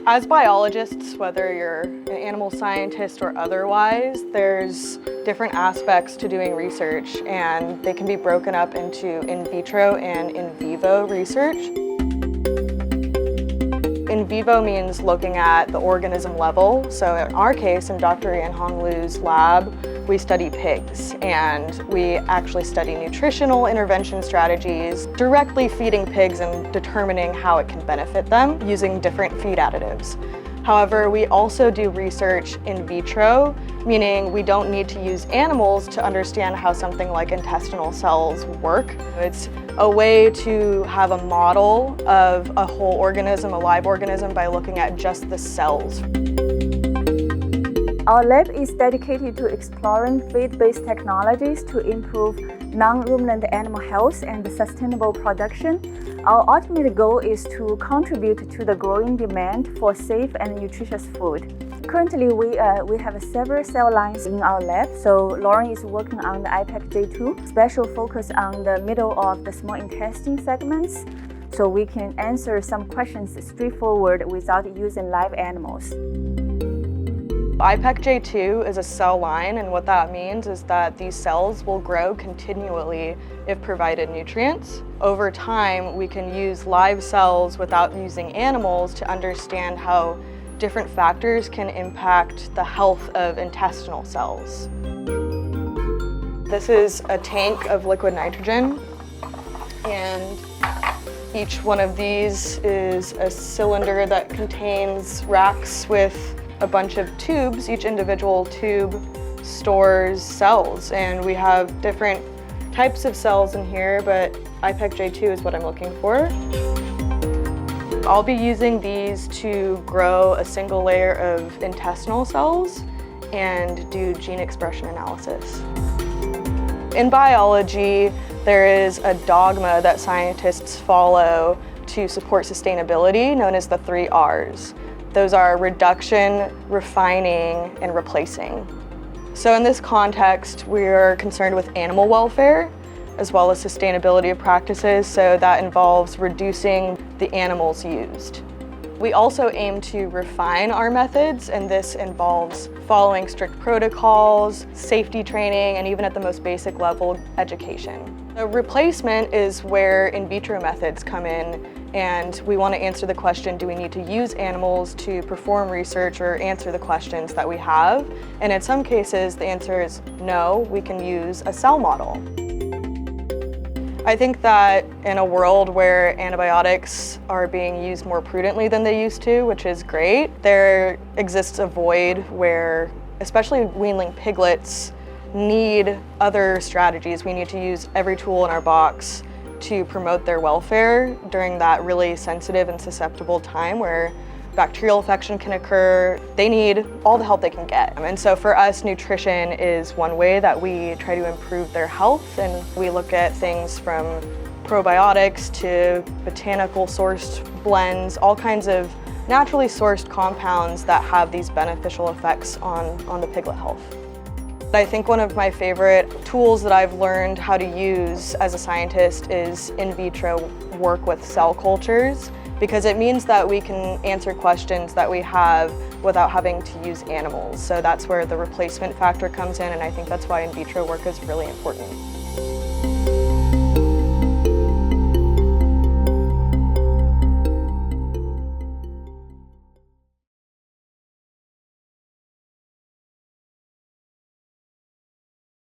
As biologists, whether you're an animal scientist or otherwise, there's different aspects to doing research, and they can be broken up into in vitro and in vivo research. In vivo means looking at the organism level. So in our case, in Dr. Yanhong Lu's lab, we study pigs, and we actually study nutritional intervention strategies, directly feeding pigs and determining how it can benefit them using different feed additives. However, we also do research in vitro, meaning we don't need to use animals to understand how something like intestinal cells work. It's a way to have a model of a whole organism, a live organism, by looking at just the cells. Our lab is dedicated to exploring feed-based technologies to improve non-ruminant animal health and sustainable production. Our ultimate goal is to contribute to the growing demand for safe and nutritious food. Currently, we have several cell lines in our lab. So Lauren is working on the IPEC-J2, special focus on the middle of the small intestine segments, so we can answer some questions straightforward without using live animals. IPEC-J2 is a cell line, and what that means is that these cells will grow continually if provided nutrients. Over time, we can use live cells without using animals to understand how different factors can impact the health of intestinal cells. This is a tank of liquid nitrogen, and each one of these is a cylinder that contains racks with a bunch of tubes. Each individual tube stores cells, and we have different types of cells in here, but IPEC-J2 is what I'm looking for. I'll be using these to grow a single layer of intestinal cells and do gene expression analysis. In biology, there is a dogma that scientists follow to support sustainability, known as the 3 R's. Those are reduction, refining, and replacing. So in this context, we're concerned with animal welfare as well as sustainability of practices, so that involves reducing the animals used. We also aim to refine our methods, and this involves following strict protocols, safety training, and even at the most basic level, education. The replacement is where in vitro methods come in, and we want to answer the question, do we need to use animals to perform research or answer the questions that we have? And in some cases, the answer is no, we can use a cell model. I think that in a world where antibiotics are being used more prudently than they used to, which is great, there exists a void where, especially weanling piglets, need other strategies. We need to use every tool in our box to promote their welfare during that really sensitive and susceptible time where bacterial infection can occur. They need all the help they can get. And so for us, nutrition is one way that we try to improve their health, and we look at things from probiotics to botanical sourced blends, all kinds of naturally sourced compounds that have these beneficial effects on the piglet health. I think one of my favorite tools that I've learned how to use as a scientist is in vitro work with cell cultures, because it means that we can answer questions that we have without having to use animals. So that's where the replacement factor comes in, and I think that's why in vitro work is really important.